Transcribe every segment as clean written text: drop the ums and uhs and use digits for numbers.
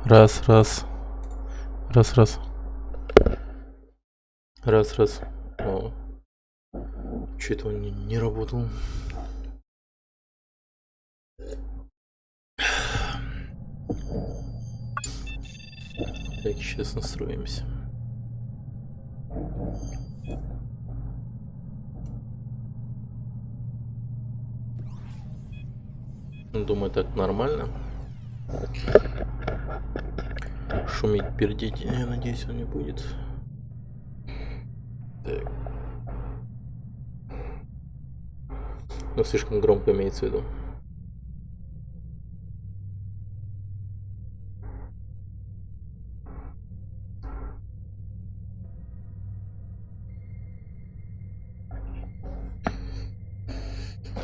Раз, раз. Раз, раз. Раз, раз. О. Че это он не работал? Так, сейчас настроимся. Думаю, так нормально. Шуметь, пердеть, я надеюсь, он не будет. Так. Ну, слишком громко имеется в виду.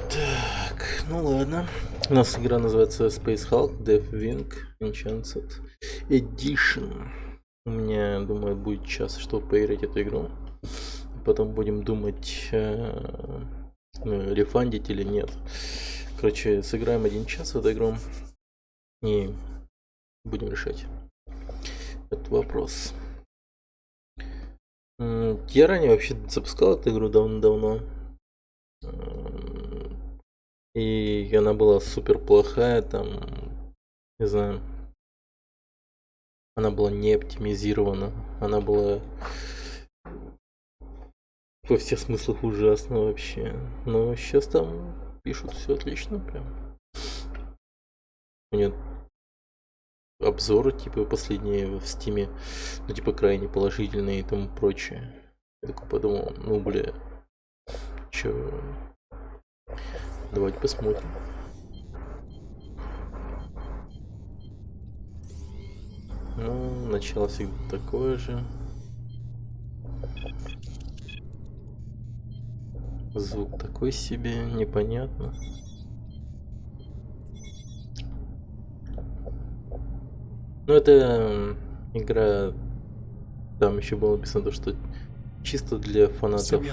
Так, ну ладно. У нас игра называется Space Hulk Deathwing Enchanted Edition. У меня, думаю, будет час, чтобы поиграть эту игру. Потом будем думать, рефандить или нет. Короче, сыграем 1 час в эту игру и будем решать этот вопрос. Я ранее вообще запускал эту игру давно. И она была супер плохая, там, не знаю, она была не оптимизирована, она была во всех смыслах ужасно вообще. Но сейчас там пишут все отлично прям. У нее обзоры, типа, последние в стиме, ну, типа, крайне положительные и тому прочее. Я такой подумал, ну, бля, чё, давайте посмотрим. Ну, начало всегда такое же. Звук такой себе, непонятно. Ну, это игра, там еще было написано, что чисто для фанатов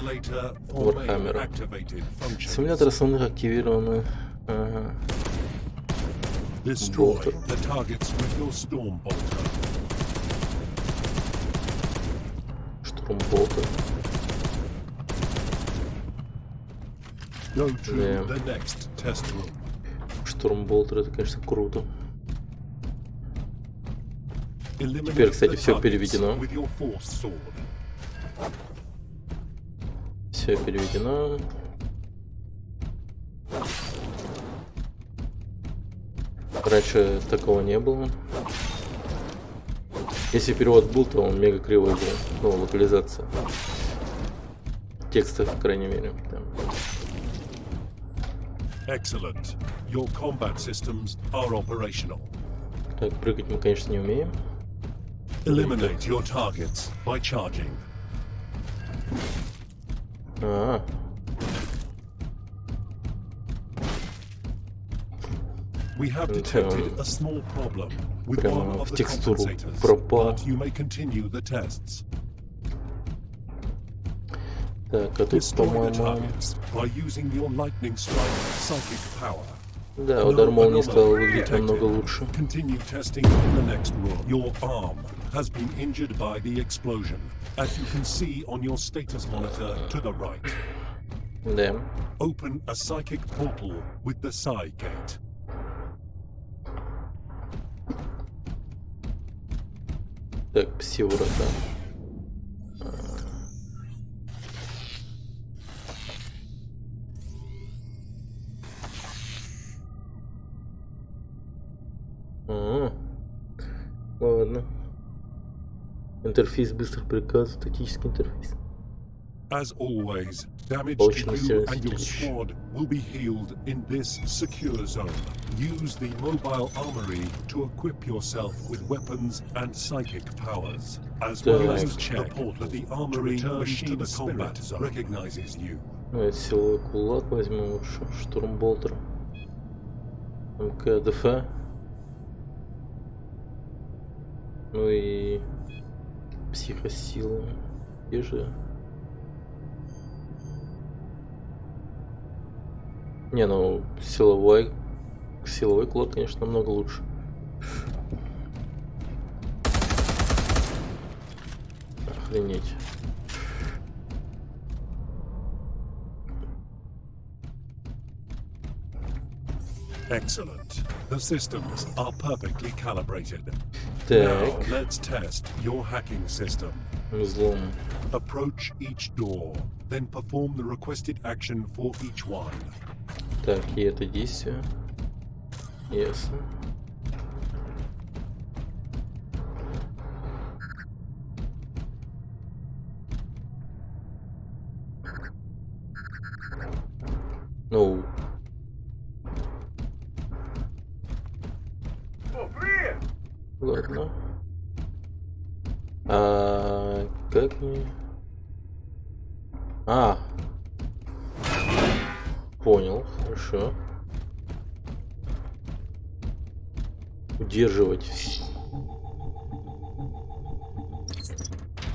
Warhammer. Симулятор основных активированы. Ага. Болтер. Штурмболтер. Да. Штурмболтер, это, конечно, круто. Теперь, кстати, все переведено. Все переведено. Раньше такого не было. Если перевод был, то он мега кривой был. Ну, локализация. Текста, по крайней мере. Там. Excellent. Your combat systems are operational. Так, прыгать мы, конечно, не умеем. Eliminate your targets by charging. We have detected a small problem with one of the compensators, but you may continue the tests. Так, а тут, по-моему... Да, удар молнии стал выглядеть намного лучше. Has been injured by the explosion, as you can see on your status monitor to the right. Да. Open a psychic portal with the Psi Gate. Так, пси-врата. Ладно. Интерфейс быстрых приказов, тактический интерфейс. As always, damage to you and your squad will be healed in this secure zone. Use the mobile armory to equip yourself with weapons and psychic powers, as well as check that the armory machine to the combat zone recognizes you. Силовой кулак возьмем лучше, штурмболтер, МКДФ, ну и психосила, где же? Не, ну силовой кулак, конечно, намного лучше. Охренеть. Excellent. The systems are perfectly calibrated. Так, Now let's test your hacking system. взлом. Approach each door, then perform the requested action for each one. Так, и это действие. Ясно. Ну. Ладно. А как мне? А. Понял, хорошо. Удерживать.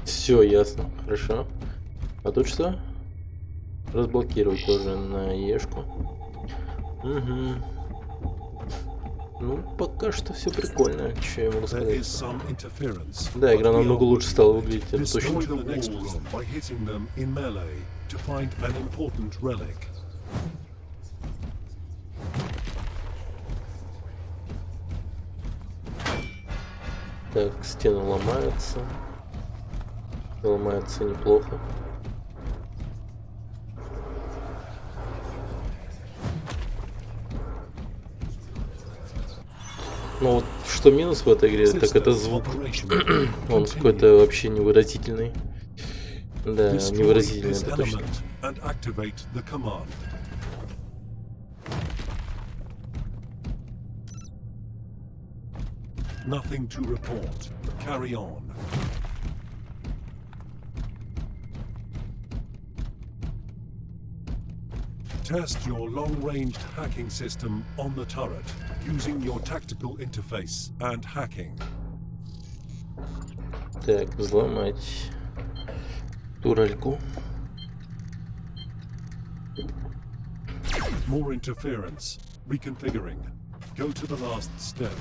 Все ясно, хорошо. А тут что? Разблокировать тоже на Ешку. Угу. Ну, пока что все прикольно, что я могу сказать. Да, игра намного лучше стала выглядеть, это точно. Так, стены ломаются. Ломается неплохо. Ну вот, что минус в этой игре, так это звук. Он какой-то вообще невыразительный. Да, невыразительный, это точно. Nothing to report. Carry on. Test your long-range hacking system on the turret using your tactical interface and hacking. Так, взломать турельку. More interference. Reconfiguring. Go to the last step.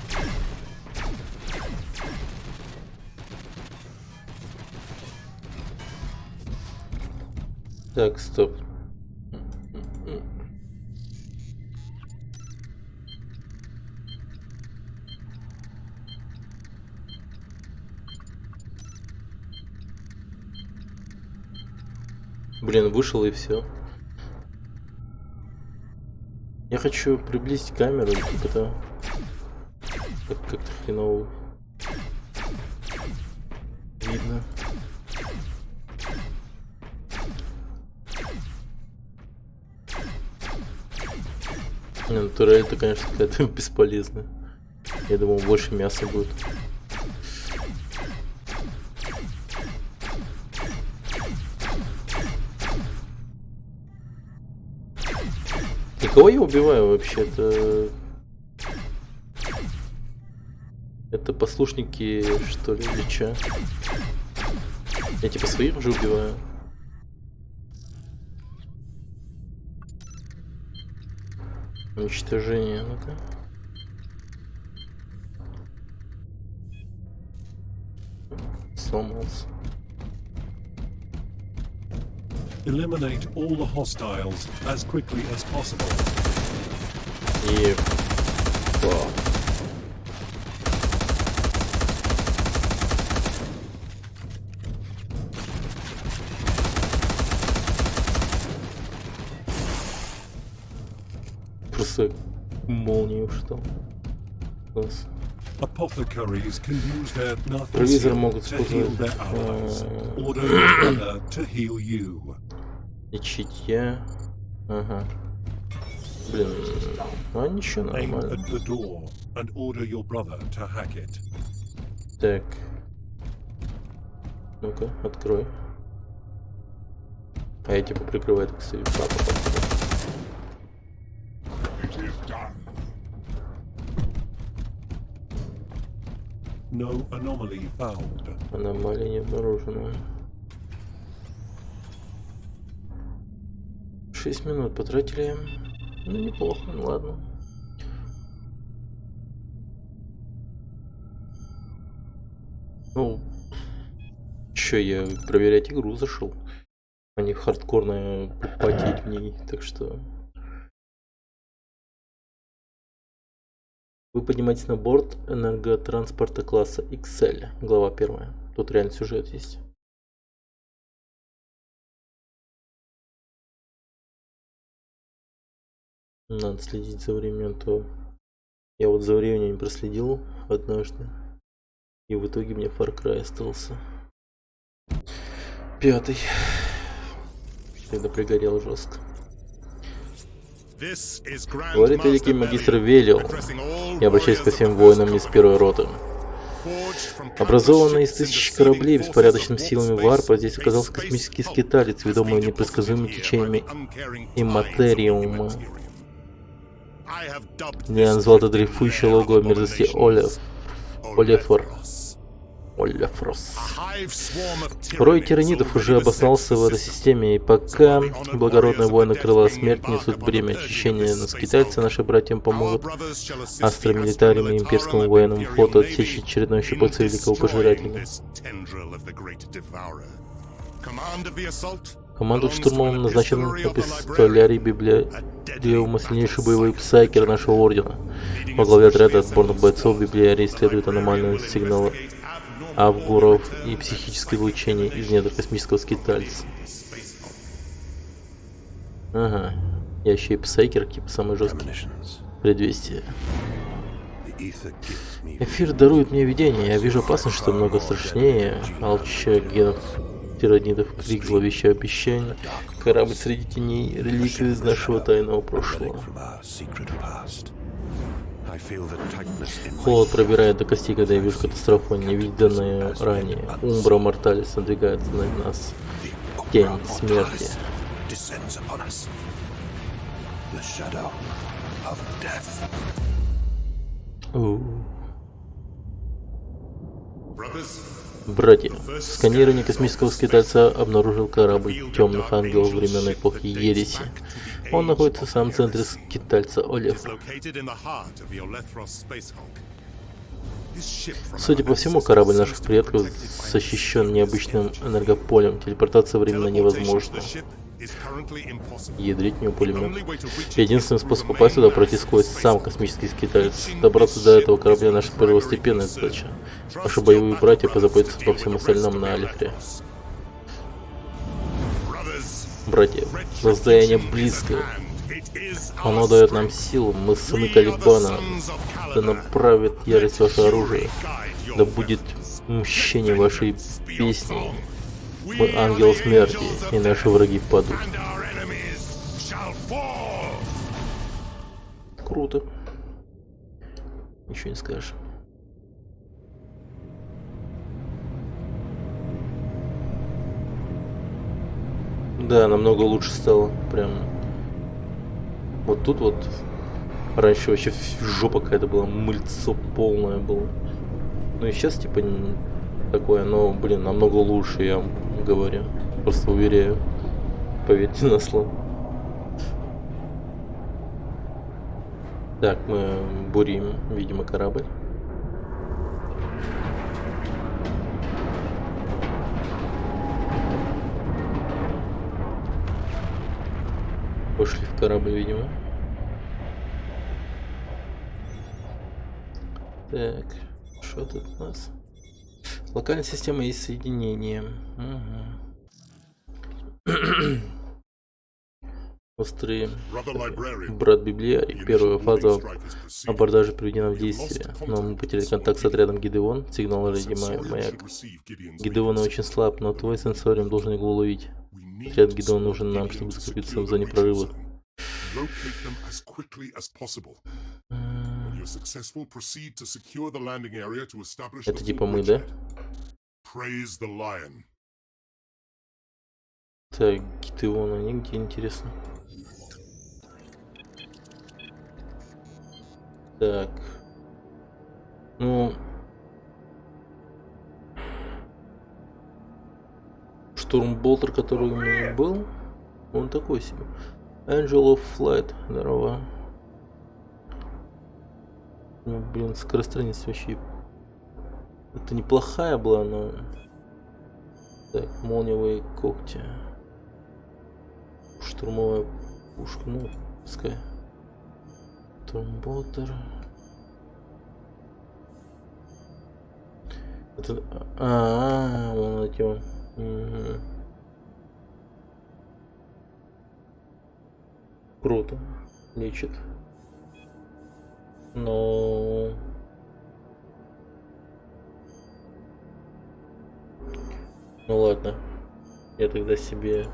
Так, стоп. Блин, вышел и все. Я хочу приблизить камеру, типа-то как-то хреново видно. Не, ну турель это, конечно, какая-то бесполезная. Я думал, больше мяса будет. И кого я убиваю вообще? Это послушники, что ли, или чё? Я типа своих уже убиваю. Уничтожение, ну-ка. Сломался. Eliminate all the hostiles as quickly as possible. И... Вау. Просто молнию что? Класс. Apothecaries can use their Провизор Narthosium могут to heal использовать. their allies. Order your brother to heal you. Лечить я. Ага. Блин, а ничего, Aim нормально. at the door and order your brother to hack it. Так. Ну-ка, открой. А я типа прикрываю, так стою. No anomaly found. Аномалия не обнаружена. 6 минут потратили. Ну, неплохо, ну ладно. Чё, я проверять игру зашел, а не хардкорно потеть в ней, так что... Вы поднимаетесь на борт энерготранспорта класса XL, глава 1. Тут реально сюжет есть. Надо следить за временем, то... Я вот за временем не проследил однажды. И в итоге мне Far Cry остался. 5. Когда пригорел жестко. Говорит великий магистр Велио. Я обращаюсь ко всем воинам из первой роты. Образованный из тысяч кораблей беспорядочными силами варпа, здесь оказался космический скиталец, ведомый непредсказуемыми течениями имматериума. Я назвал это дрейфующее логово мерзости Олефрос. Рой тиранидов уже обосновался в этой системе, и пока благородные воины крыла смерть несут бремя очищения на скитальцы, наши братьям помогут астромилитариям и имперскому военному флоту отсечь очередной щепотцы великого пожирателя. Командует штурмом назначен эпистолярий библиариума, сильнейший боевой псайкер нашего ордена. Во главе отряда отборных бойцов библиарий исследует аномальные сигналы авгуров и психическое излучение из недр космического скитальца. Ага, я еще и псайкер, типа самый жесткий. Предвестие. Эфир дарует мне видение, я вижу опасность, что много страшнее алчущих генов тиранидов, крик, зловещее обещание, корабль среди теней, реликвии из нашего тайного прошлого. Холод пробирает до костей, когда я вижу катастрофу, невиданную ранее. Умбра Морталис надвигается на нас. Тень смерти. Братья, сканирование космического скитальца обнаружил корабль темных ангелов времен эпохи Ереси. Он находится в самом центре скитальца Олефра. Судя по всему, корабль наших предков защищен необычным энергополем. Телепортация временно невозможна. Ядрить не пулемет. Единственный способ попасть туда — пройти сквозь сам космический скиталец. Добраться до этого корабля — наша первостепенная задача. Наши боевые братья позаботятся по всем остальным на Алифре. Братья, воздаяние близкое. Оно дает нам силу. Мы сыны Калибана. Да направит ярость ваше оружие. Да будет мщение вашей песни. Мы ангел смерти, и наши враги падут. Круто. Ничего не скажешь. Да, намного лучше стало. Прям. Вот тут вот. Раньше вообще жопа какая-то была, мыльцо полное было. Ну и сейчас типа такое, но, блин, намного лучше, я вам говорю. Просто уверяю. Поверьте на слово. Так, мы бурим, видимо, корабль. Пошли в корабль, видимо. Так, что тут у нас? Локальная система есть соединение. Угу. Острые. Брат Библиарий. Первая фаза абордажа приведена в действие. Но мы потеряли контакт с отрядом Гидеон. Сигнал ради маяк. Гидеон очень слаб, но твой сенсориум должен его уловить. Отряд Гидеон нужен нам, чтобы закрепиться в зоне прорыва. Это типа мы, да? Так, Гидеон, они где, интересно? Так. Ну... Штурмболтер, который у меня был, он такой себе. Angel of Flight, здорово. Ну, блин, скорострельность вообще... Это неплохая была, но... Так, молниевые когти. Штурмовая пушка, ну, пускай. Тромботер. Это... вон эти вот. Угу. Круто. Лечит. Но... Ну ладно. Я тогда себе...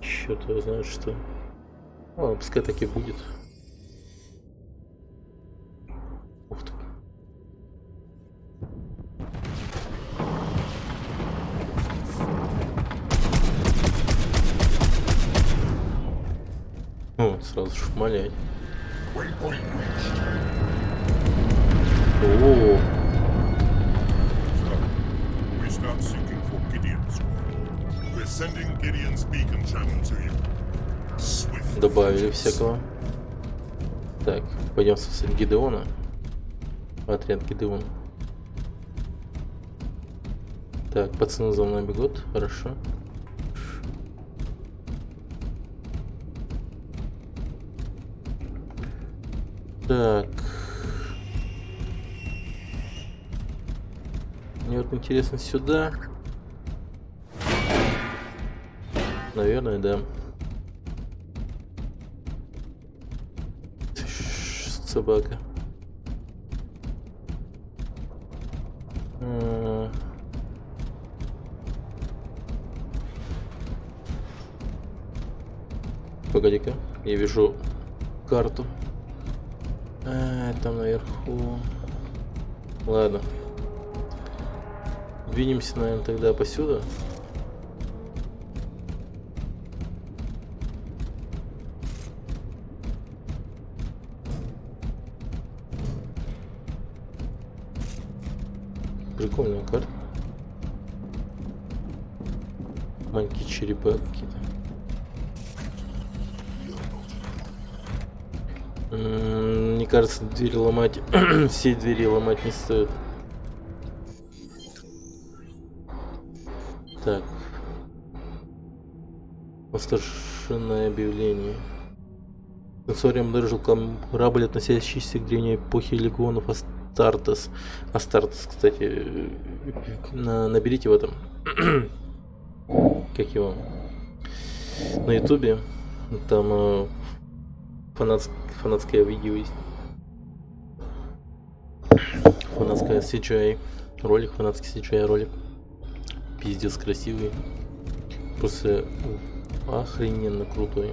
Что-то, знаешь что... Ладно, пускай так и будет. Ух ты. О, сразу шмалять. О, We start seeking for Gideon's squad. We're sending Gideon's beacon channel to you. Swift. добавили всякого. Так, пойдем с Гидеона. Отряд Гидеона. Так, пацаны за мной бегут, хорошо. Так. Мне вот интересно сюда. Наверное, да. Собака. Погоди-ка, я вижу карту. Там наверху. Ладно. Двинемся, наверное, тогда посюда. Прикольная карта. Маленькие черепа какие-то. Мне кажется, двери ломать, все двери ломать не стоит. Так. Восторженное объявление. Консорциум обнаружил корабль, относящийся к древней эпохе легионов Астартес. Астартес, кстати, наберите в этом. Как его? На ютубе. Там фанатское видео есть. Фанатская CGI ролик, фанатский CGI ролик. Пиздец красивый. Просто охрененно крутой.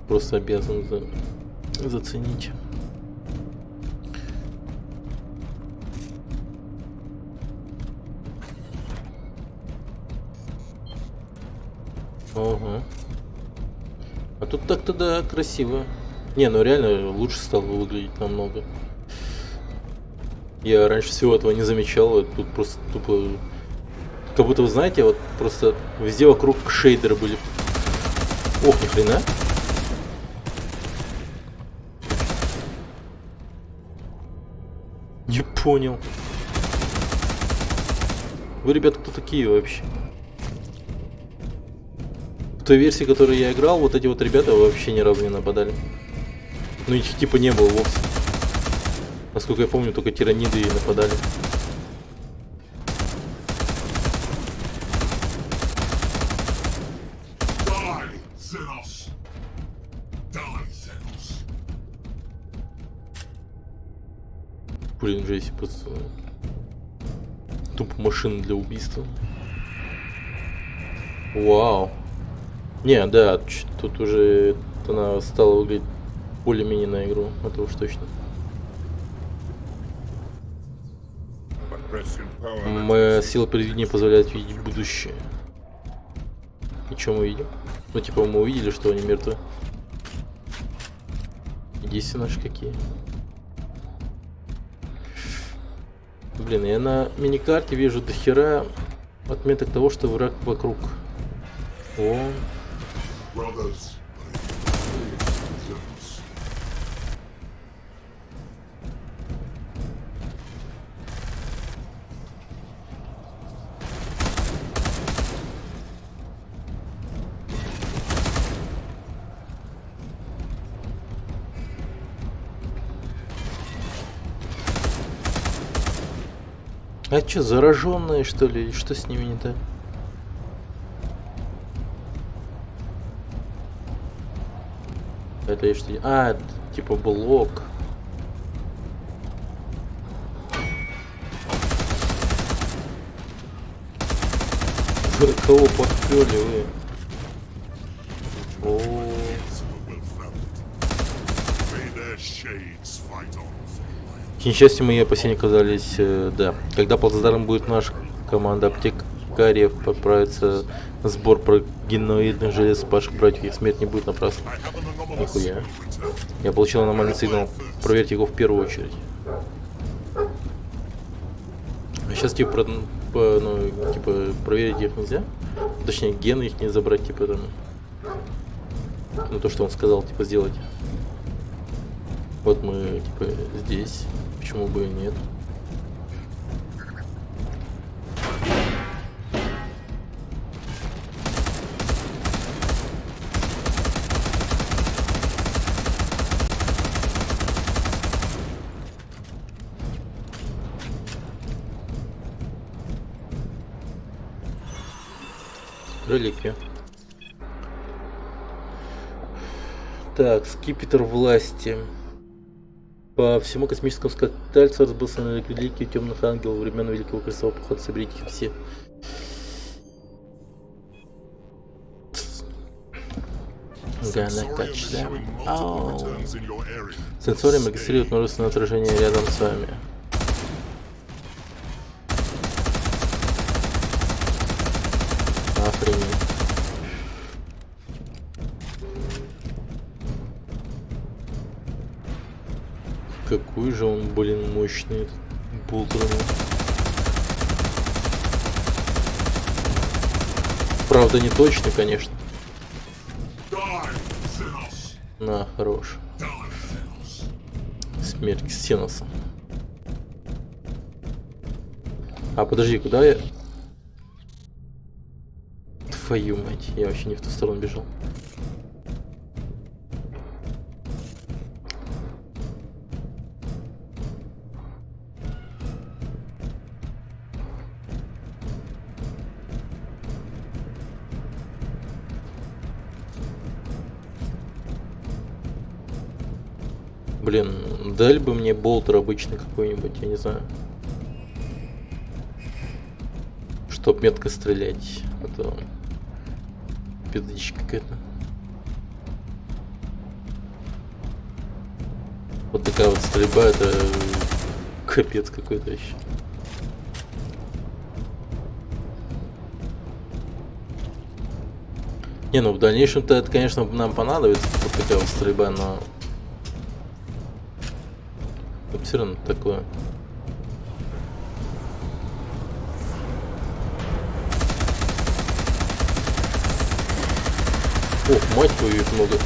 Просто обязан заценить. Ага. А тут так-то да, красиво. Не, ну реально лучше стало выглядеть намного. Я раньше всего этого не замечал. Тут просто тупо... Как будто, вы знаете, вот просто везде вокруг шейдеры были. Ох, ни хрена. Не понял. Вы, ребята, кто такие вообще? В той версии, в которой я играл, вот эти вот ребята вообще ни разу не нападали. Ну их типа не было вовсе. Насколько я помню, только тираниды и нападали. Блин, Джесси просто тупо машина для убийства. Вау. Не, да, тут уже она стала выглядеть более-менее на игру, это уж точно. Моя сила предвидения позволяет видеть будущее. И что мы видим? Ну типа мы увидели, что они мертвы. И действия наши какие. Блин, я на миникарте вижу дохера отметок того, что враг вокруг. О. А чё, зараженные что ли? Что с ними не так? Это и что? А, типа блок. Вы кого подпёрли вы? О. К несчастью, мои опасения оказались, да. Когда плацдарм будет наша команда аптекариев отправится на сбор прогеноидных желез ваших братьев, их смерть не будет напрасна. Нихуя. Я получил аномальный сигнал. Проверьте его в первую очередь. А сейчас типа, проверить их нельзя? Точнее, гены их не забрать, типа там. Ну то, что он сказал, типа, сделать. Вот мы, типа, здесь. Почему бы и нет? Реликвия. Так, скипетр власти. По всему космическому скитальцу разбился на реликвии темных ангелов времен Великого Крестового Похода. Соберите их все. Gonna touch them. Сенсориум регистрирует множественное отражение рядом с вами. Охренеть. Какой же он, блин, мощный, этот болтер. Правда, не точно, конечно. На, хорош. Смерть Ксеноса. А, подожди, куда я? Твою мать, я вообще не в ту сторону бежал. Блин, дали бы мне болтер обычный какой-нибудь, я не знаю. Чтоб метко стрелять. А то пиздичка какая-то. Вот такая вот стрельба, это капец какой-то еще. Не, ну в дальнейшем-то это, конечно, нам понадобится, вот такая вот стрельба, но все равно такое. Ох, мать твою, их много.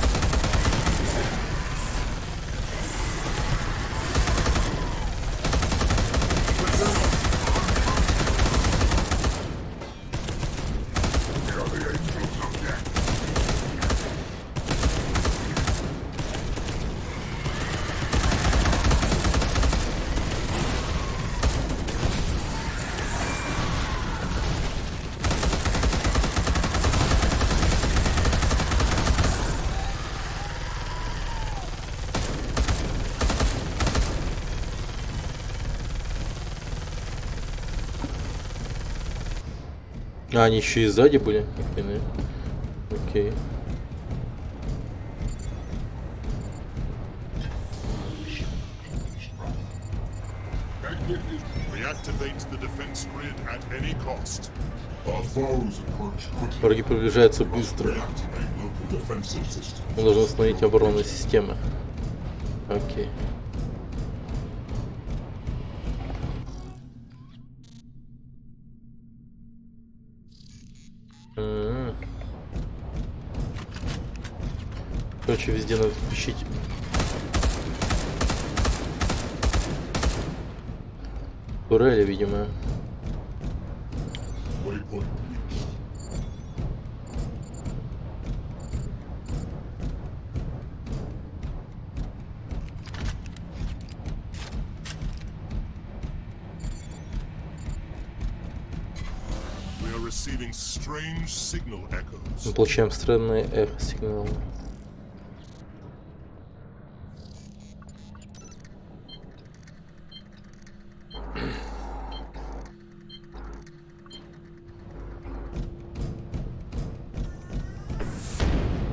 А, они еще и сзади были? Окей. Враги приближаются быстро. Мы должны установить оборонные системы. Окей. Короче, везде надо включить. Турели, видимо. are receiving strange signal echoes. Мы получаем странные эхо-сигналы.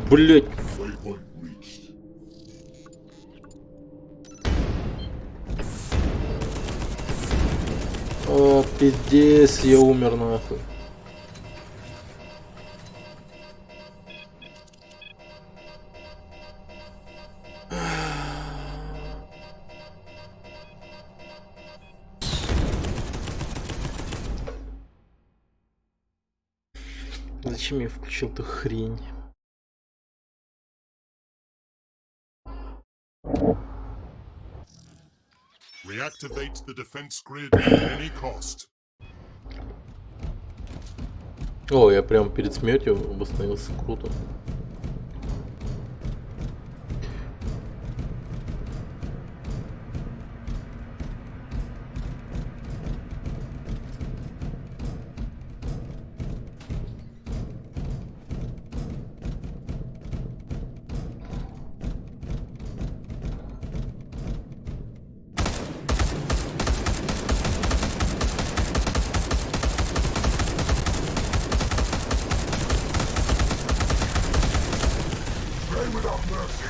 Блять! Waypoint reached. О, пиздец, я умер нахуй. Зачем я включил эту хрень? Reactivate the defense grid at any cost. О, я прям перед смертью восстановился, круто. Without mercy.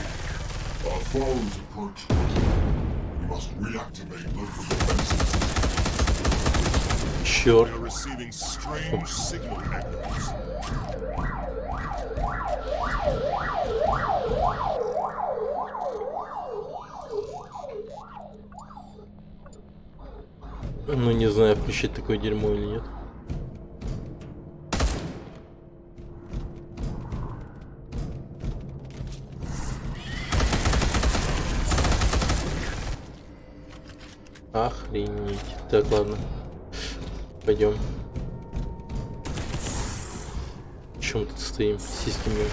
Our foes approach quickly. We must reactivate local defenses. We Черт. are receiving strange signal echoes. Ну не знаю, включить такое дерьмо или нет. Охренеть. Так, ладно. Пойдем. Чем мы тут стоим? Сиськи мне.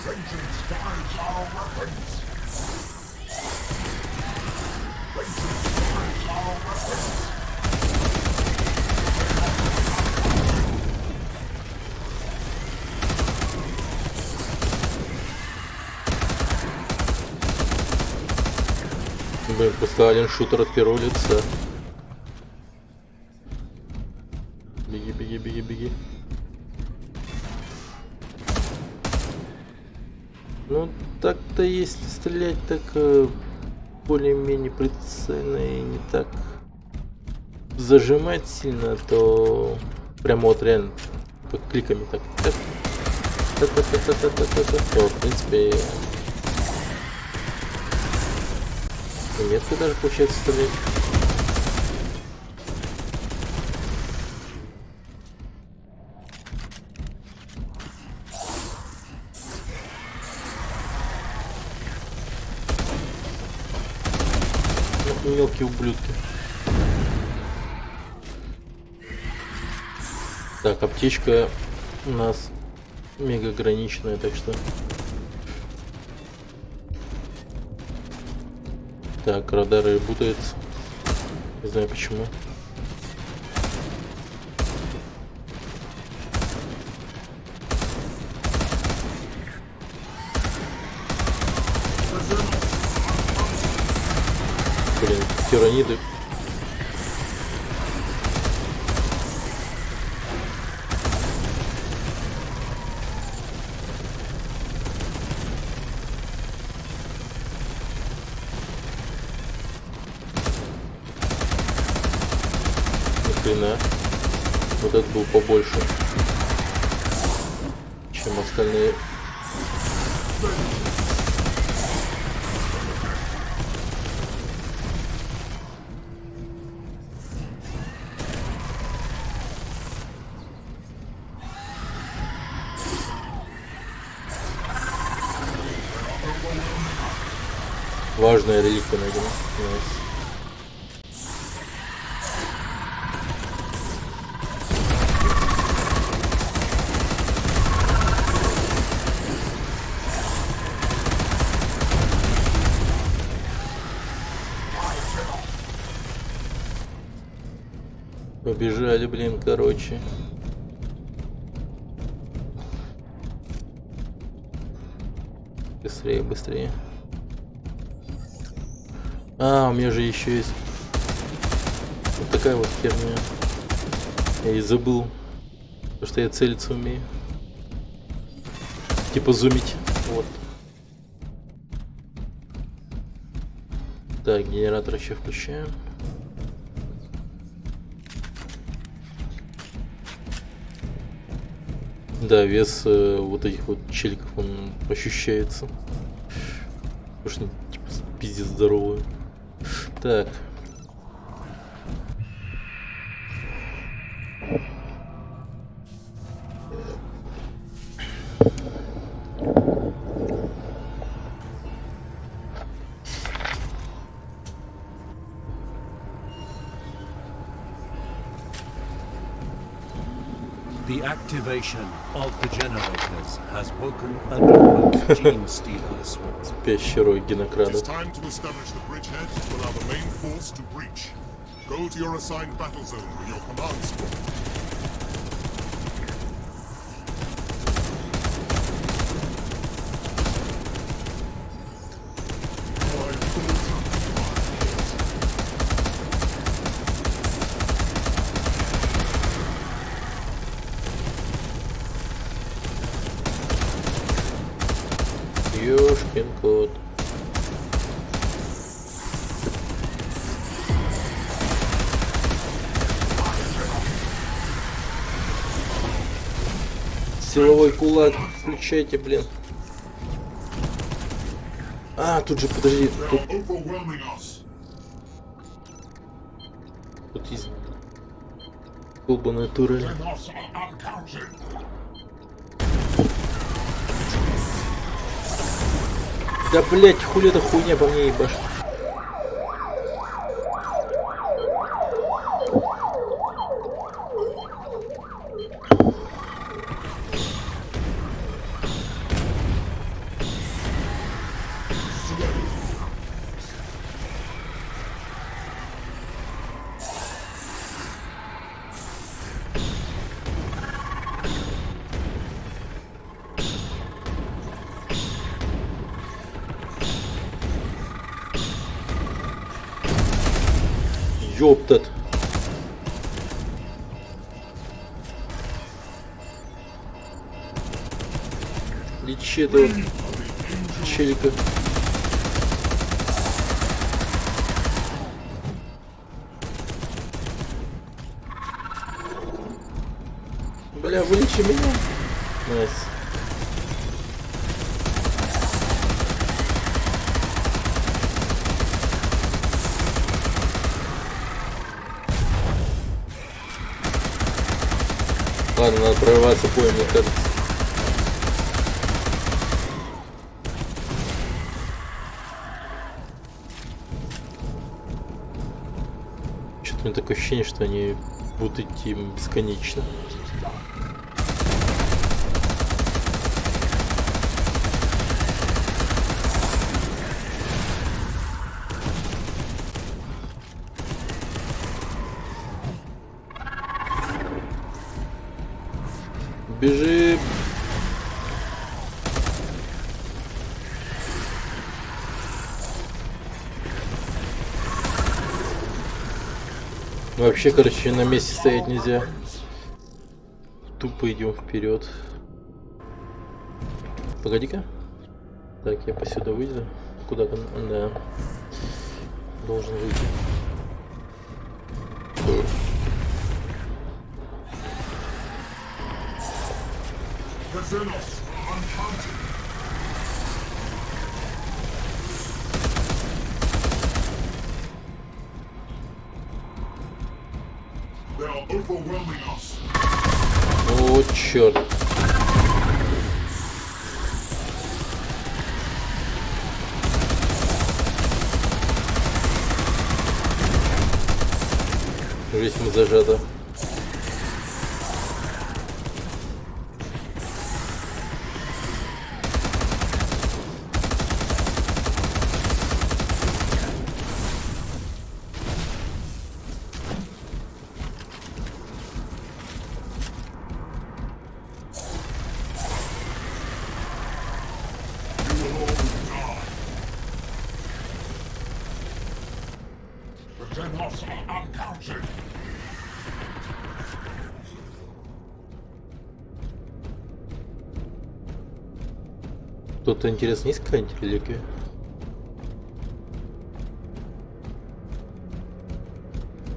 Vengeance guides our weapons. Vengeance guides our weapons. Блин, просто один шутер от первого лица. Беги, беги, беги, беги. Ну, так-то если стрелять так более-менее прицельно и не так зажимать сильно, то прямо вот реально по кликами так. То, в принципе, метко даже получается стрелять. Мелкие ублюдки. Так, аптечка у нас мега ограниченная, так что... Так, радары путаются. Не знаю почему. Блин, тираниды. Ни хрена. Вот этот был побольше, чем остальные. Важная реликвия найдена. Nice. Побежали, блин, короче. Быстрее, быстрее. А, у меня же еще есть вот такая вот херня. Я и забыл, потому что я целиться умею. Типа зумить. Вот. Так, генератор еще включаем. Да, вес вот этих вот челиков, он ощущается. Потому что типа пиздец здоровые. Так. The activation of the generators has woken a number of gene stealers. Спящий рой It is генокрадов. time to establish the bridgehead to allow the main force to breach. Go to your assigned battle zone with your command squad. Ёшкин кот. Силовой кулак, включайте, блин. А, тут же, подожди, They are overwhelming us. тут есть долбаная турель. Us are uncounted. Да, блять, хули эта хуйня по мне ебашит. Ёптат. Лечи этого челика. Бля, вылечи меня. Найс. Ладно, надо прорваться, понял, мне кажется. Что-то у меня такое ощущение, что они будут идти бесконечно. Бежим! Вообще, короче, на месте стоять нельзя. Тупо идем вперед. Погоди-ка. Так, я посюда выйду. Куда-то, да. Должен выйти. Within us, uncounted. They are overwhelming us. О, черт. Жизнь мы зажата. uncounted. Тут интересно, есть какая-нибудь реликвия?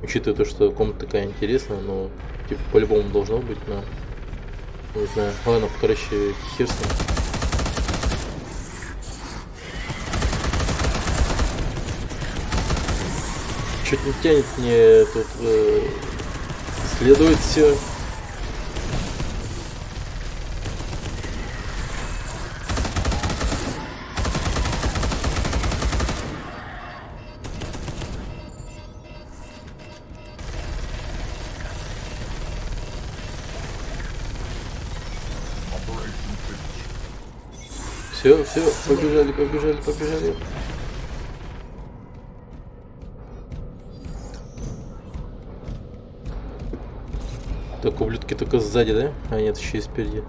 Учитывая то, что комната такая интересная, но типа по-любому должно быть, но не знаю. Ладно, короче, хер с ним. Чуть не тянет мне тут следует все. Все, побежали, побежали, побежали. Так, ублюдки только сзади, да? А нет, еще и спереди.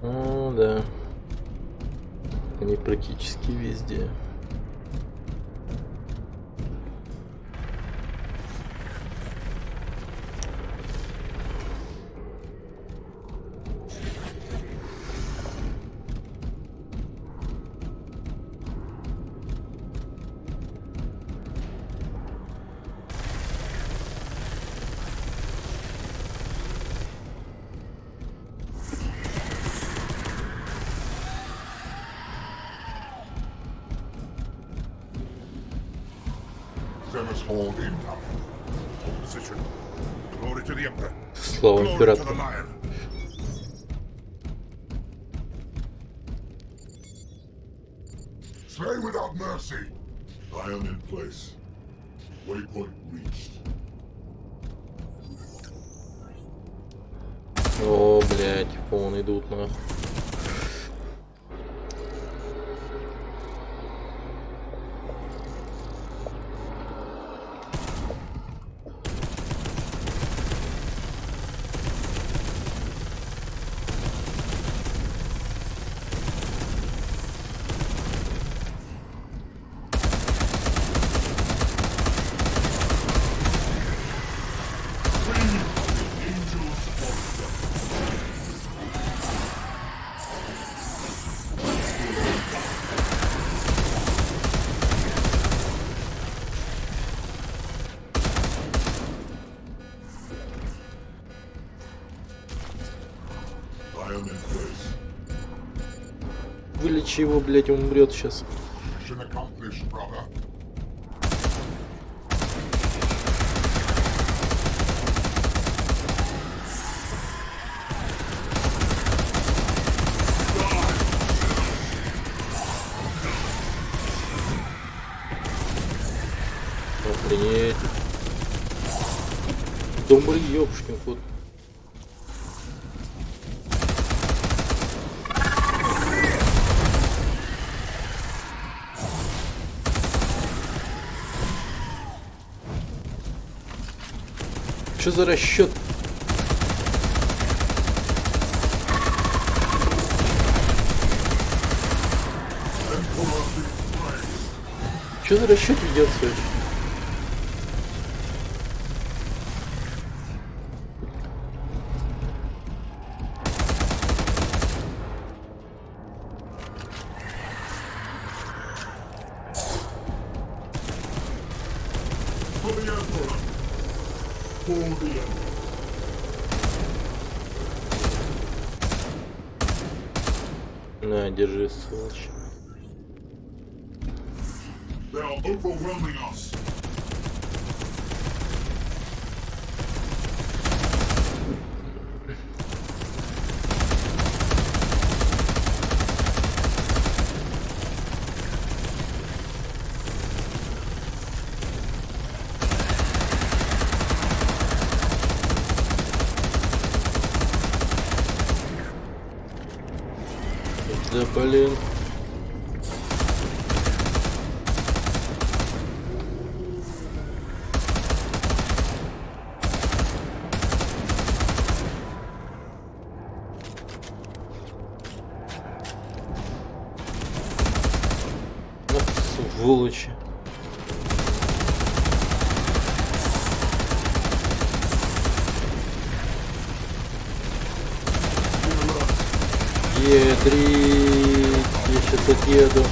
О, да. Они практически везде. Zealous Horde inbound. Hold position. Glory to the Emperor. Слава Glory to the императору. Lion. Slay without mercy. Lion in place. Waypoint reached. О, блядь, вон идут нахуй. Lion in place. Вылечи его, блядь, он умрет сейчас. Mission accomplished, brother. Охренеть. Да умри, ёбушкин кот. Что за расчет? Что за расчет ведется вообще? For the Emperor. For the Emperor. На, держи, сволочь. They are overwhelming us. Да блин. Ах, сволочи. Едрить, я сейчас отъеду.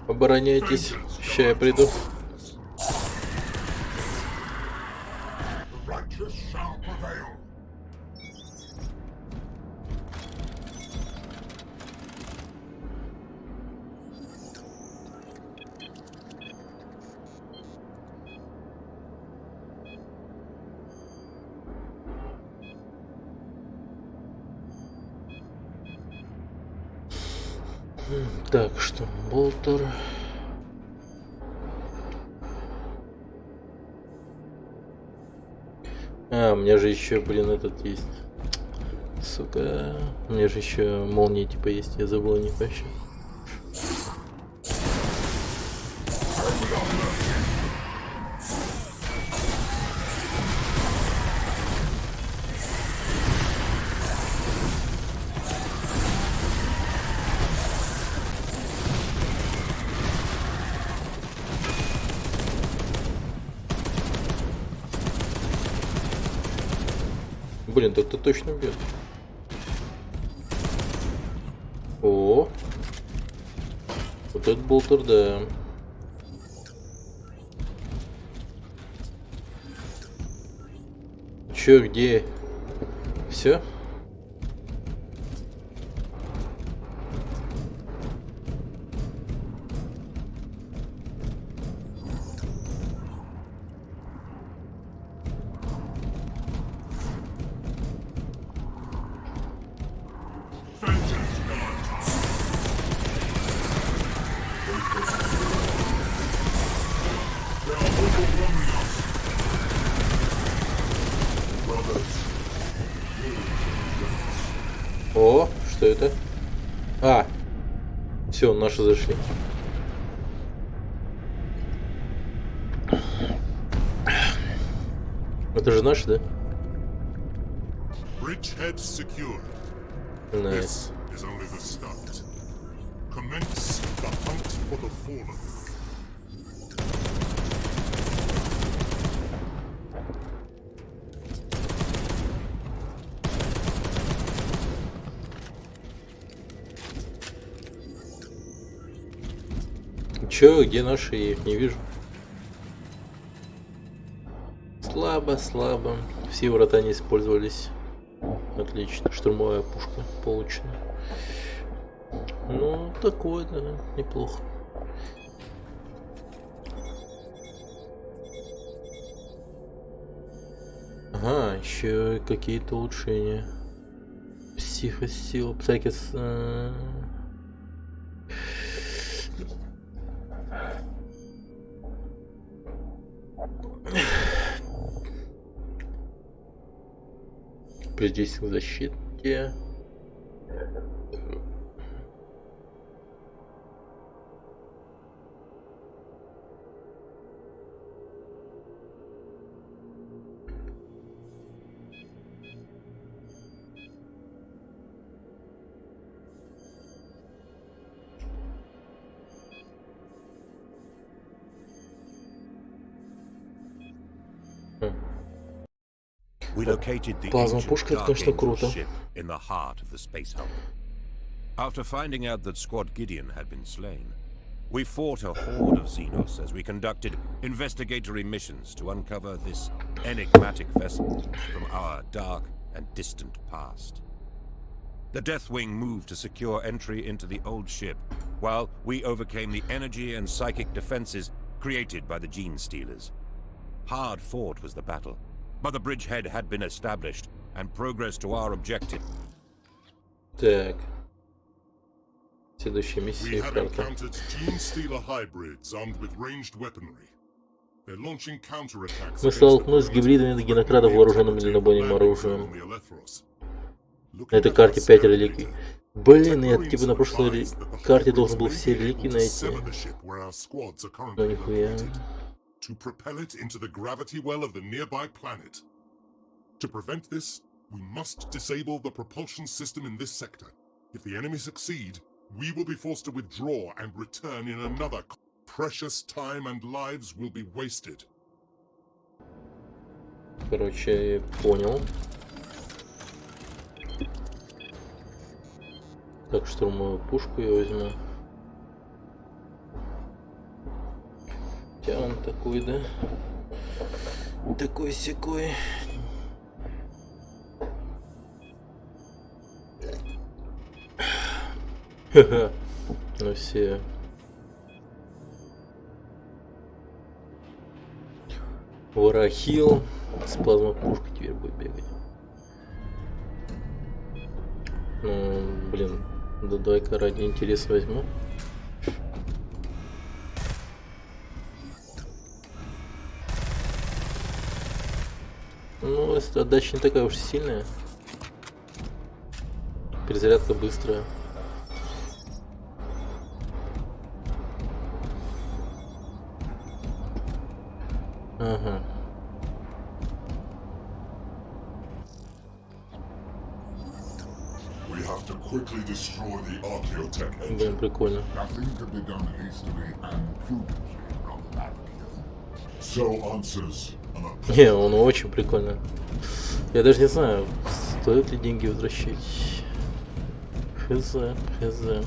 Обороняйтесь, ща я приду. The righteous shall prevail. Так, что, болтер. А, у меня же еще, блин, этот есть. Сука. У меня же еще молнии типа есть, я забыл о них вообще. Блин, так-то точно бьет. О, вот этот болтер, да. Чё, где? Все? О, что это? А, все, наши зашли. Это же наши, да? Bridgehead secured. Найс. This is only the start. Commence the hunt for the fallen. Чё, где наши? Я их не вижу. Слабо, слабо. Все врата не использовались. Отлично. Штурмовая пушка получена. Ну, такое, да, неплохо. Ага, еще какие-то улучшения. Психосила, псакис. Придействие к защите. We located the Плазма ancient пушка, это, Dark конечно, Angel круто. ship in the heart of the space hulk. After finding out that Squad Gideon had been slain, we fought a horde of Xenos as we conducted investigatory missions to uncover this enigmatic vessel from our dark and distant past. The Deathwing moved to secure entry into the old ship, while we overcame the energy and psychic defenses created by the Gene Stealers. Hard fought was the battle, but the bridgehead had been established, and progress to our objective. Так. Следующая We миссия have карта. encountered Gene Stealer hybrids armed with ranged weaponry. They're launching counterattacks. Мы столкнулись с гибридами генокрадов, вооруженными дальнобойным оружием. На этой карте 5 реликвий. Блин, я типа на прошлой карте должен был все реликвии найти. Но нихуя. To propel it into the gravity well of the nearby planet. To prevent this, we must disable the propulsion system in this sector. If the enemy succeed, we will be forced to withdraw and return in another. Precious time and lives will be wasted. Короче, понял. Так, штурмовую пушку я возьму. Хотя он такой, да? Такой-сякой. Ха-ха. Ну все. Варахил. С плазмопушкой теперь будет бегать. Ну, блин. Да давай-ка ради интереса возьму. Ну, отдача не такая уж сильная. Перезарядка быстрая. Ага. We have to quickly destroy the Archaeotech engine. Блин, прикольно. Nothing can be done hastily and prudently, brother Battlefield. So answers an Не, он очень прикольно. Я даже не знаю, стоит ли деньги возвращать. Хз, хз.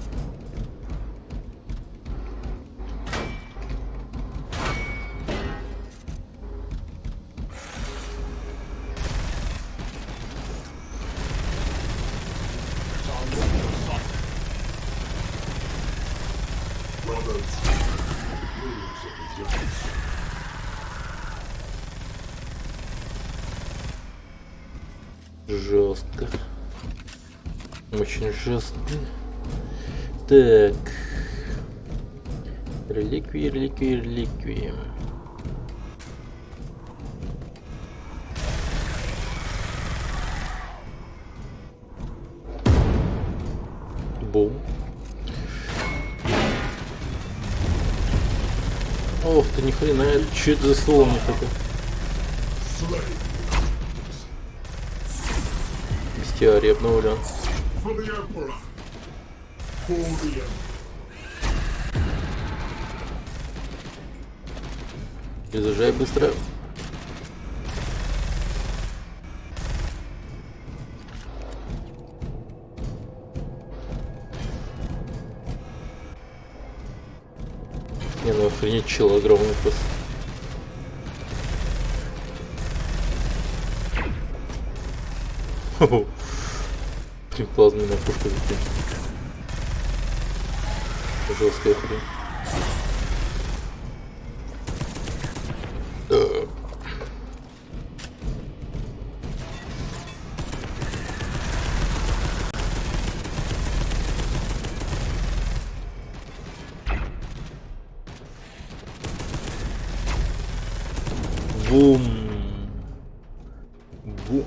Жестко. Очень жестко. Так. Реликвии, реликвии, реликвии. Бум. Ох ты, ни хрена, что это за слово мне такое? Бестиарий обновлен. For the Emperor. For the Emperor. Перезаряжай быстро. Не, ну охренеть, чел огромный просто. Хо-хо. Плазменная пушка летит. Жесткая хрень. Бум. Бум.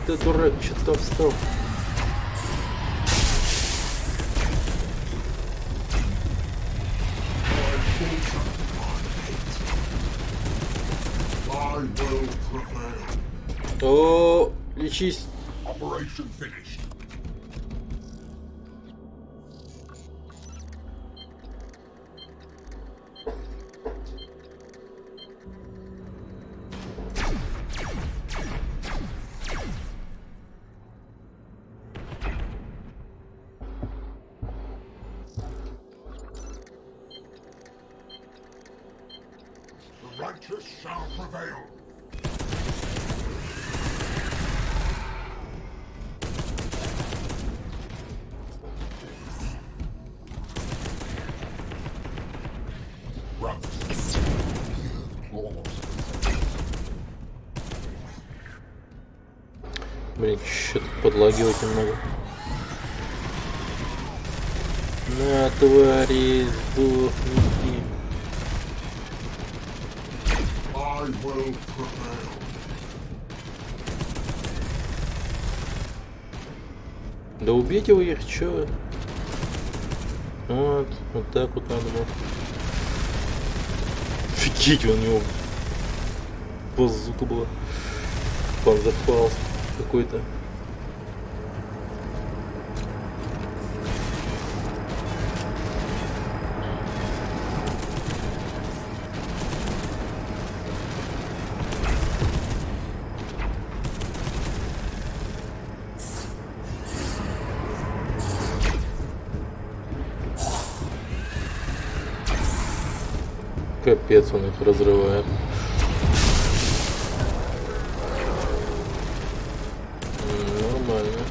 Ты дурак, что там встал? I will prevail. О, лечись. Operation finished. The righteous shall prevail. Блин, что-то подлагивать немного. На, твари, сдохните. I will prevail. Да убейте вы их, чё вы? Вот так вот надо было. Офигеть, у него базука была. Панзерфауст какой-то. Капец, он их разрывает. Нормально.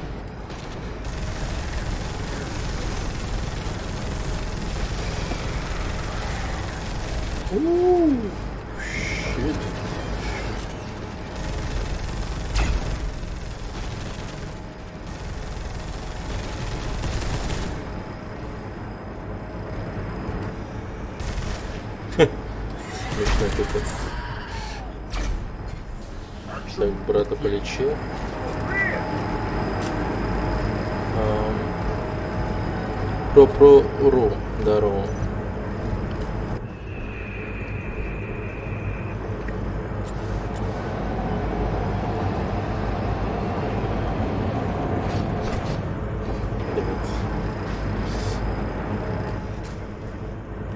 Щит. Смешно какой-то. Так, брата полечил. Ру. Здорово.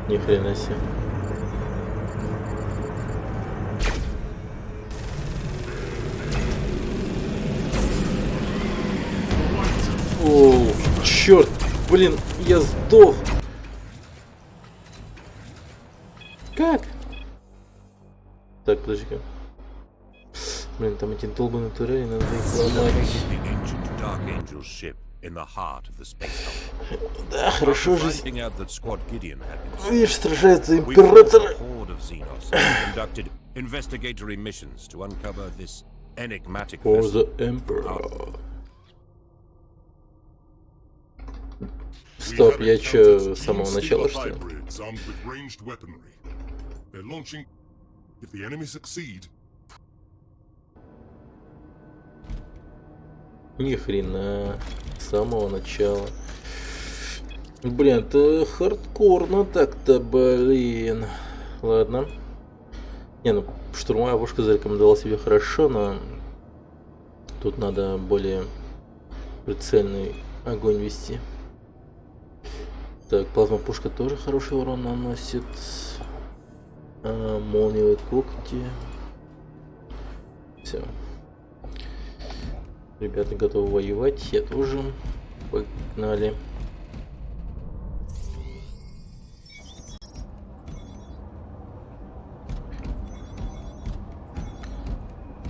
Ни хрена себе. Оу, черт, блин, я сдох. Как? Так, подожди-ка. Блин, там эти долбаные турели, надо их ломать. The ancient Dark Angel ship in the heart of the space hub. Да, хорошо же. Finding out that Squad Gideon had been slain, Видишь, сражается we fought a император. horde of Xenos and conducted investigatory missions to uncover this enigmatic For vessel. the Emperor. We Стоп, have я чё, encountered с самого two начала, Stealer что ли? hybrids armed with ranged weaponry. They're launching. If the enemy succeed, Ни хрена. С самого начала. Блин, это хардкорно так-то, блин. Ладно. Не, ну, штурмовая пушка зарекомендовала себя хорошо, но тут надо более прицельный огонь вести. Так, плазма пушка тоже хороший урон наносит. Молниевые когти. Все. Ребята готовы воевать, я тоже. Погнали.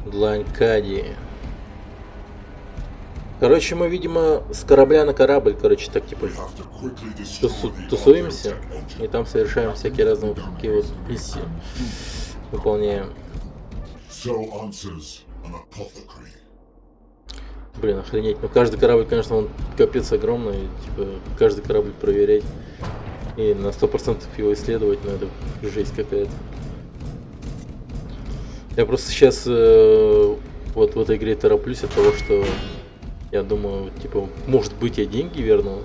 Длань Кади. Короче, мы, видимо, с корабля на корабль, короче, так типа we have to quickly destroy the тусуемся. Arctic engine. И там совершаем всякие разные вот такие вот миссии. Выполняем. So answers an apothecary. Блин, охренеть. Ну каждый корабль, конечно, он капец огромный. Типа, каждый корабль проверять. И на 100% его исследовать, ну это жесть какая-то. Я просто сейчас вот в этой игре тороплюсь от того, что я думаю, типа, может быть, я деньги верну.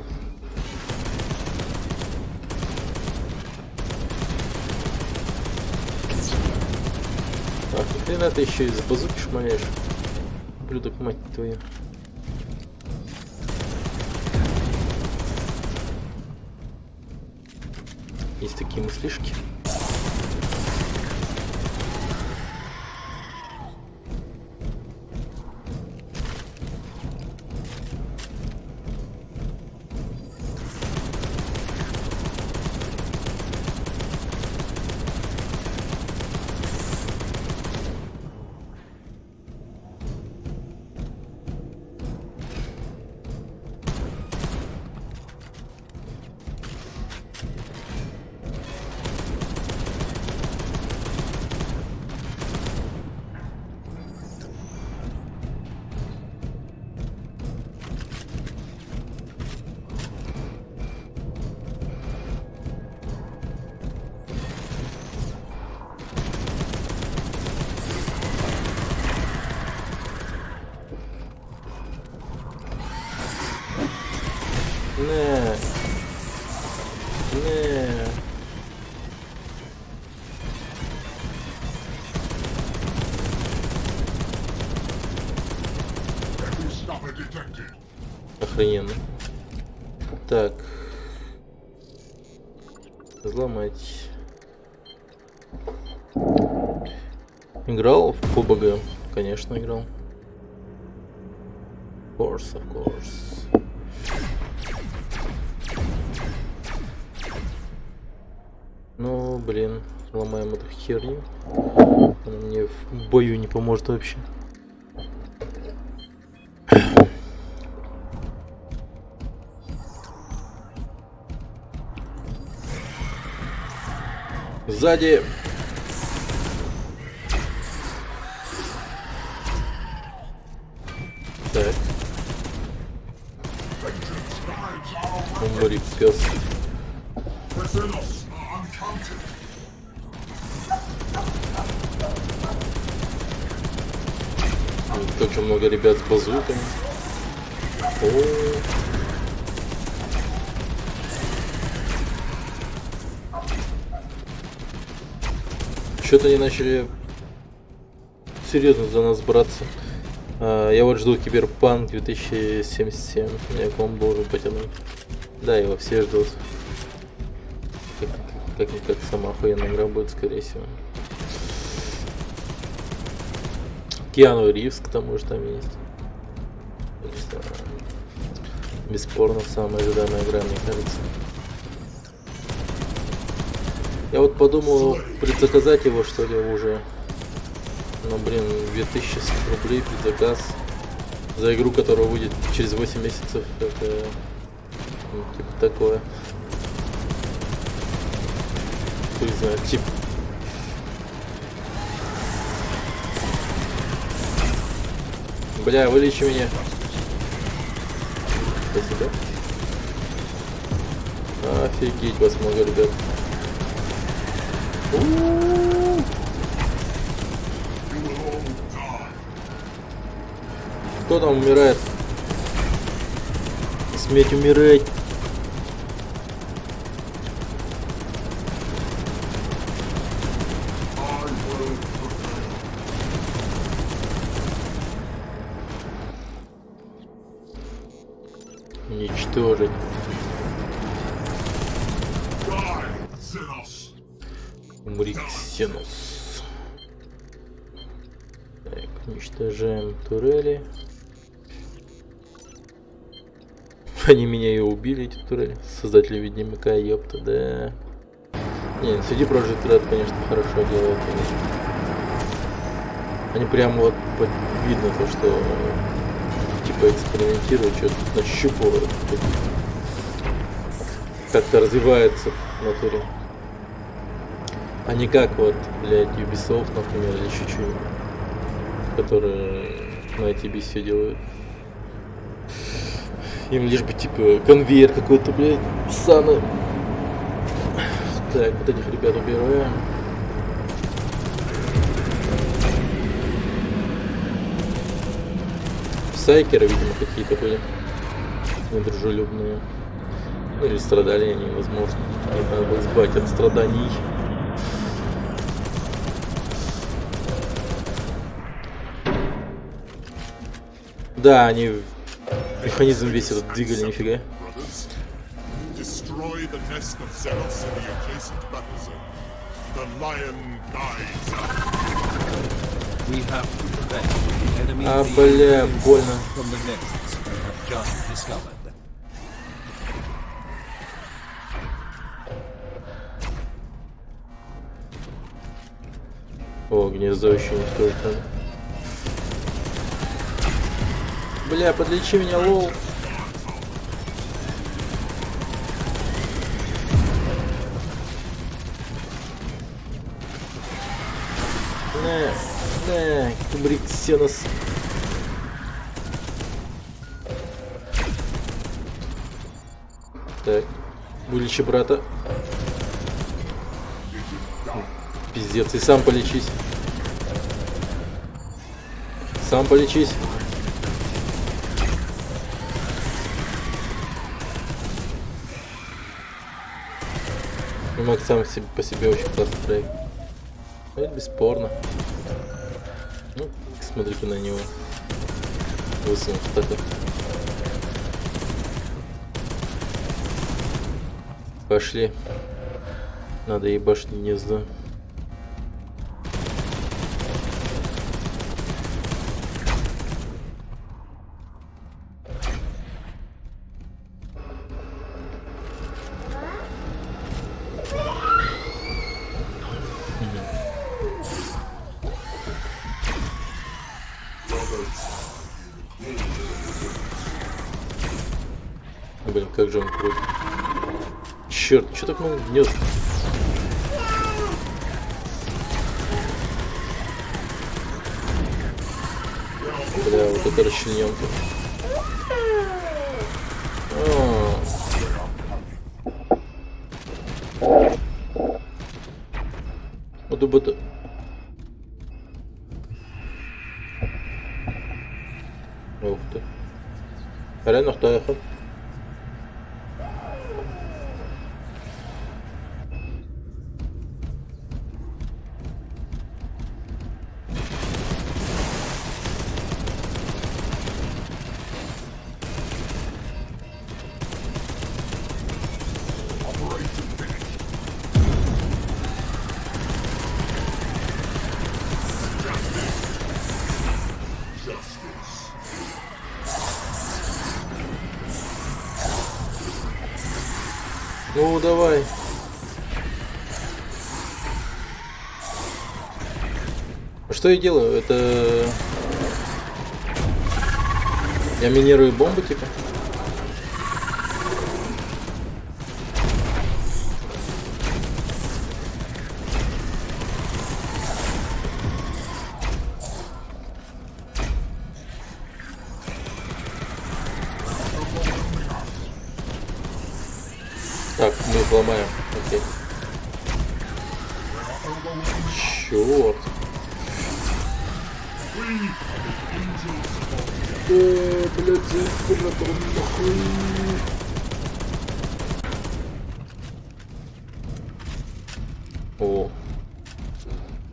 Ах, ни хрена ты еще из базуки шмаляешь. Блюдок, мать твою. Есть такие мыслишки. охрененно. Так. Взломать. Играл в PUBG? Конечно, играл. Of course. Ну, блин, ломаем эту херню. Она мне в бою не поможет вообще. Сзади. Так. Умри, пес. Очень много ребят с базуками. Что-то они начали серьезно за нас браться. Я вот жду Киберпанк 2077. Как он должен потянуть. Да, его все ждут. Как сама охуенная игра будет, скорее всего. Киану Ривз, к тому же, там есть. Так что, бесспорно, самая ожидаемая игра, мне кажется. Я вот подумал предзаказать его, что ли, уже. Но, блин, 2000 рублей предзаказ за игру, которая выйдет через 8 месяцев. Это, ну, типа такое. Хуй знает, типа. Бля, вылечи меня. Спасибо. Офигеть, вас много, ребят. Кто там умирает? Сметь умирать. Уничтожить. Умри, Ксенос. Так, уничтожаем турели. Они меня и убили, эти турели. Создатели Ведьмака, ёпта, да. Не, CD Projekt Red, конечно, хорошо делают. Конечно. Они прям вот видно то, что типа экспериментируют, что-то нащупывают. Как-то развивается в натуре. А не как вот, блядь, Ubisoft, например, или еще что-нибудь, которые на ITB все делают. Им лишь бы типа конвейер какой-то, блядь, ссаный. Так, вот этих ребят убираем. Сайкеры, видимо, какие-то были недружелюбные. Ну или страдали они, возможно. Их надо было избавить от страданий. Да, они механизм весь этот двигали, нифига. А, бля, больно. О, гнездо еще не стоит там. Бля, подлечи меня, лол. На, умри, Ксенос. Так, вылечи брата. Пиздец, и сам полечись. Сам полечись. Макс сам по себе очень классный проект. Это бесспорно. Ну, смотри-ка на него. Высунул так. Пошли. Надо ебашить гнездо. Блин, как же он крут. Черт, что так много гнезд? Бля, вот это расчлененка. Вот это. Ух ты. Реально, кто ехал? Ну давай. Что я делаю? Это я минирую бомбы типа. Так, мы их ломаем. Окей. Черт. Блядь, нахуй. О.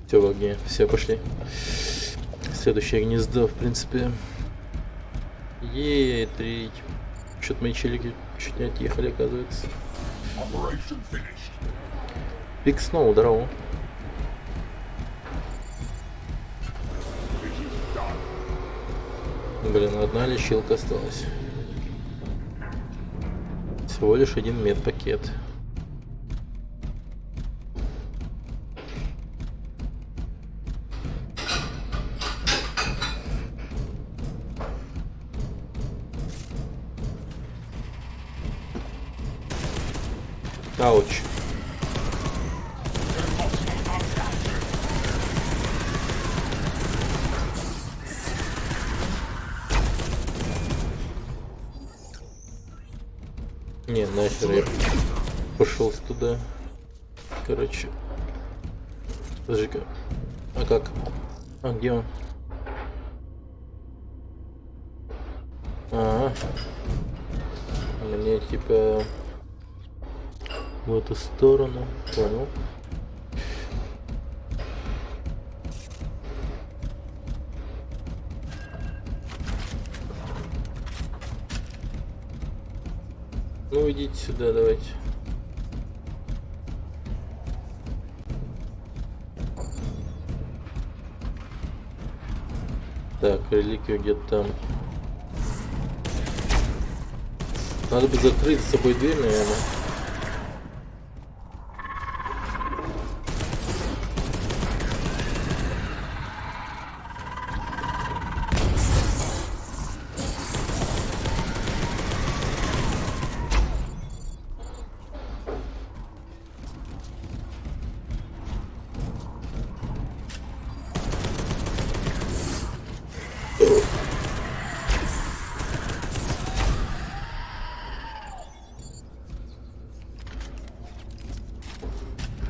Все в огне. Все, пошли. Следующее гнездо, в принципе. Е-3. Что-то мои челики чуть не отъехали, оказывается. Биг Сноу, здорово. Блин, одна лечилка осталась. Всего лишь один медпакет. Ауч. Не, нахер я пошел туда. Короче. Подожди-ка. А как? А где он? Ага. Мне типа в эту сторону. Понял. Ну идите сюда, давайте. Так, реликвию где-то там. Надо бы закрыть за собой дверь, наверное.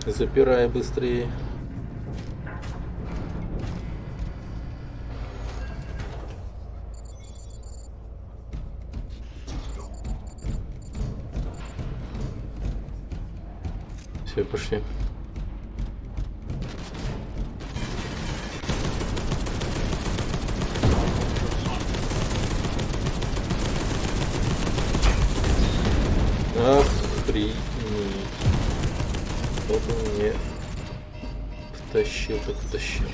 Запирай быстрее. Все, пошли. Охренеть. Тащил, так тащил.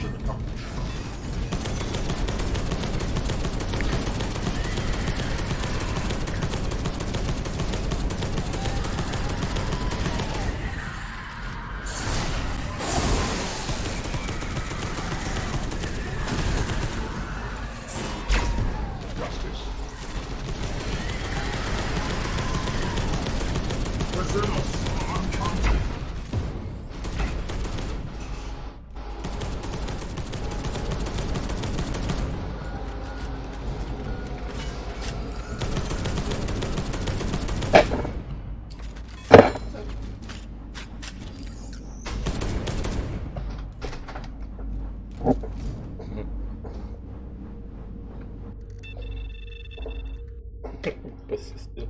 Посвистел.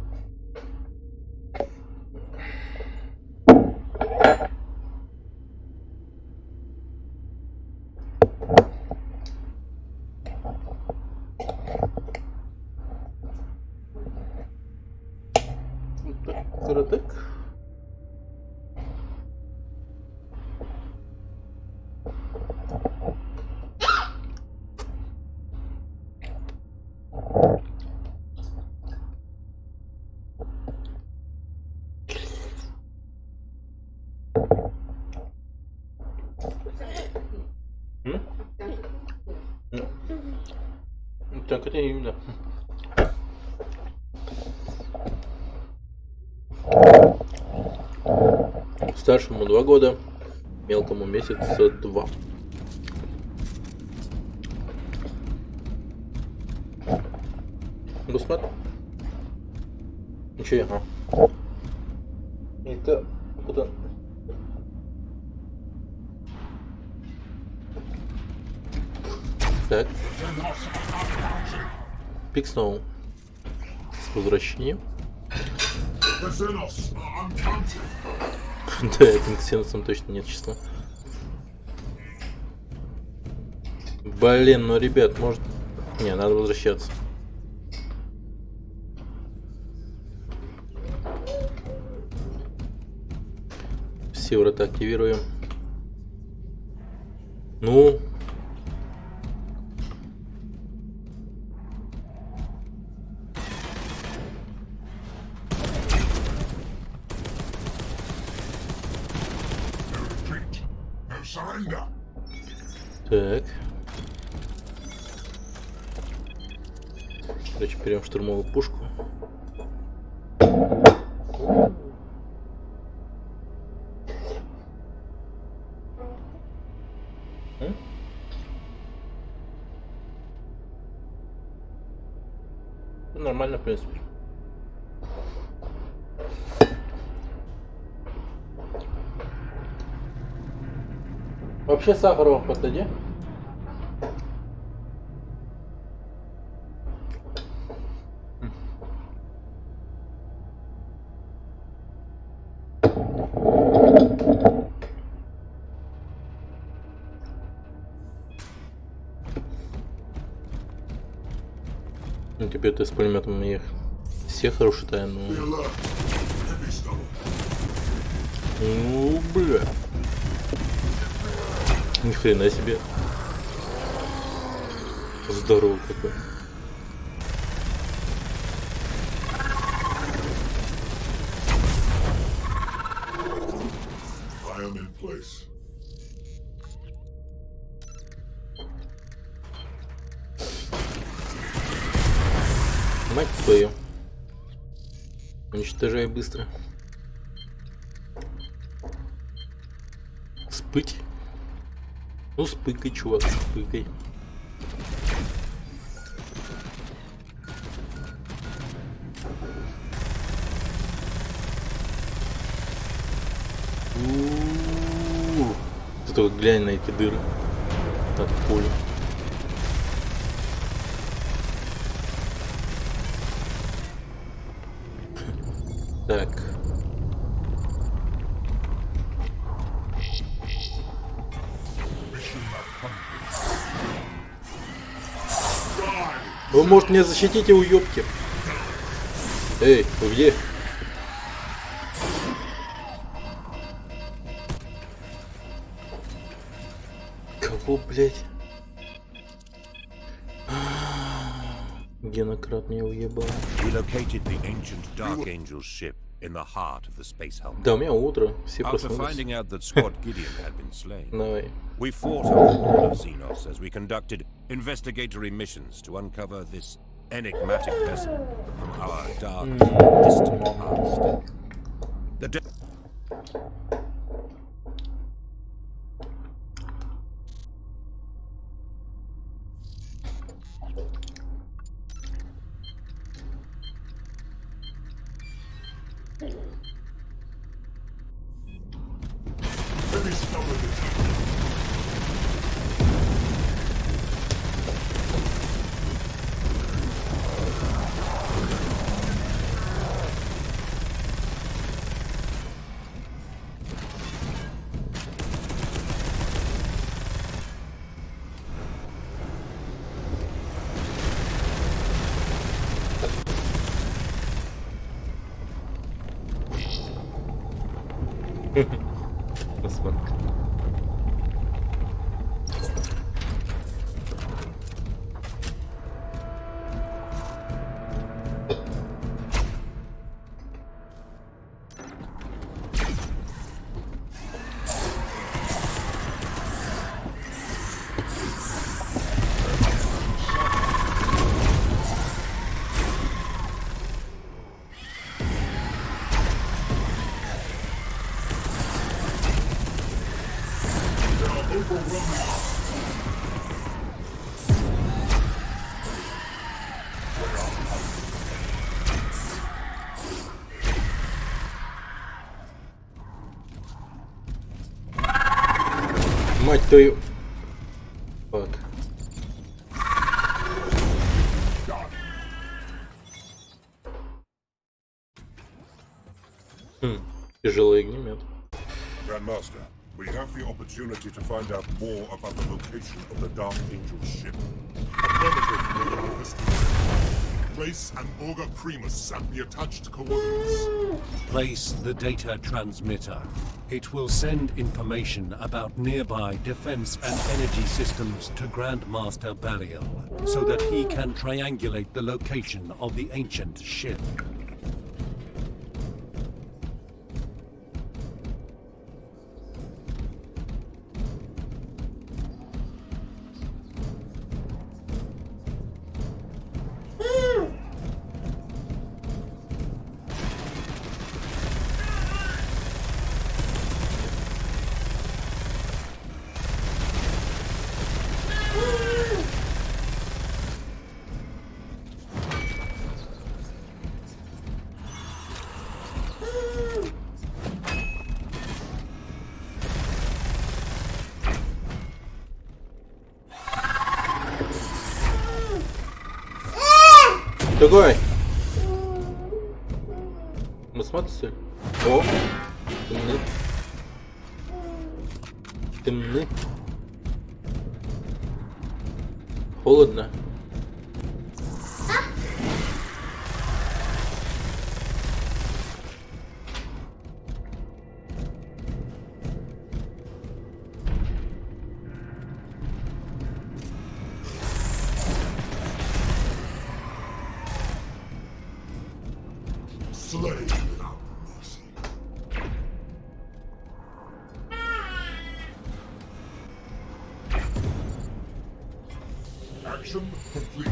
Каратек. Так, это именно. Старшему 2 года, мелкому месяца 2. Гусмат? Ничего, ага. Это куда? Так. Пикснул. С возвращением. Да, этим ксеносом точно нет числа. Блин, ну ребят, может... Не, надо возвращаться. Все врата активируем. Ну... Так. Короче, берем штурмовую пушку. Нормально, в принципе. Вообще Сахарова подойди. Ну теперь ты с пулеметом их всех расшатаю, ну... Ну, бля. Ни хрена себе. Здорово какой. Мать твою. Уничтожай быстро. Спыть. Ну, спыкай, чувак, спыкай. Ты только глянь на эти дыры от поля. Так. Вы, может, меня защитите, уёбки? Эй, вы где? Кого, блядь? Генократ меня уебал. We located the ancient Dark Angel's ship in the heart of the space helmet. Да, у меня утро. Все After проснулись. finding out that Squad Gideon had been slain, Давай. we fought a horde of Xenos as we conducted investigatory missions to uncover this enigmatic vessel from our dark, distant past. The Let me stop with it. Посмотри. Мать твою. Фак. Тяжелый огнемет. Grandmaster, we have the opportunity to find out more about the location of the Dark Angel's ship. Affirmative. Place an Augur Primus at the attached coordinates. Place the data transmitter. It will send information about nearby defense and energy systems to Grandmaster Belial, so that he can triangulate the location of the ancient ship. Какой? Ну смотри, что ли? О! Темны. Темны. Холодно. Slay without mercy. Action complete.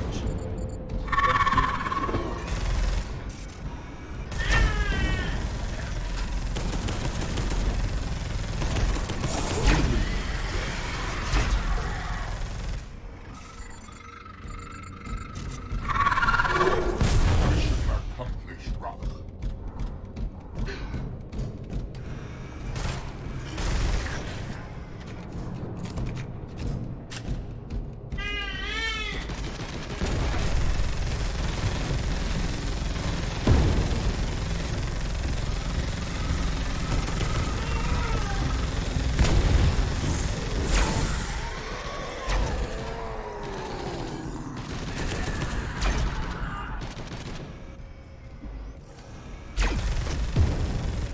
Mission accomplished, brother.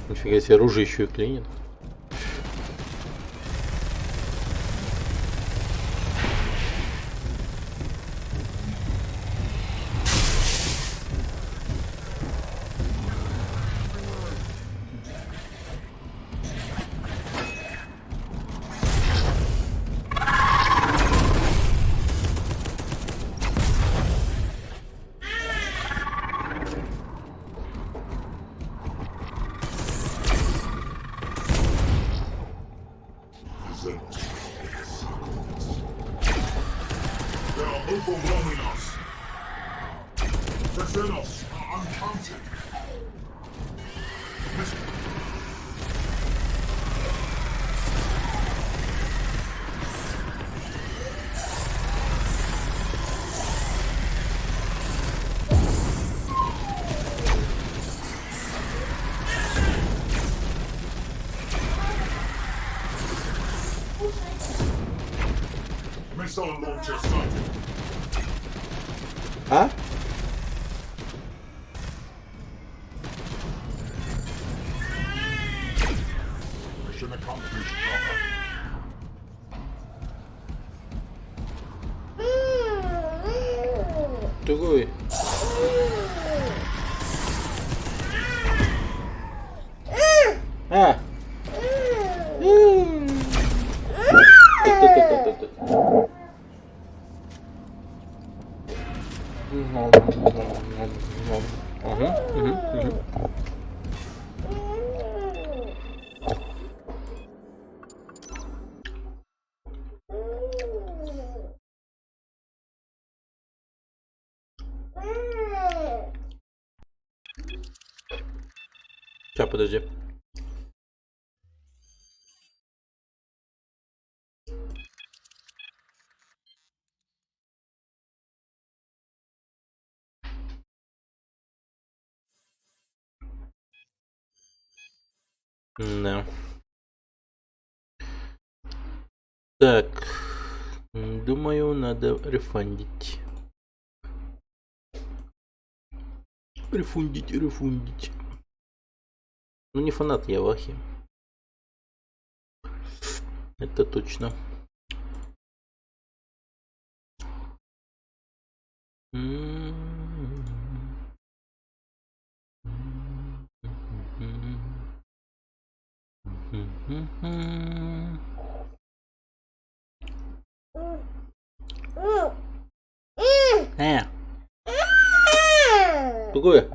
Нифига себе, оружие еще и клинит. overwhelming us. The Xenos are uncounted. Missile launcher sighted. А? Mission accomplished, brother. Другой. А! Сейчас, подожди. Да. Так, думаю, надо рефандить. Рефундить. Ну, не фанат я Вахи. Это точно. Какое?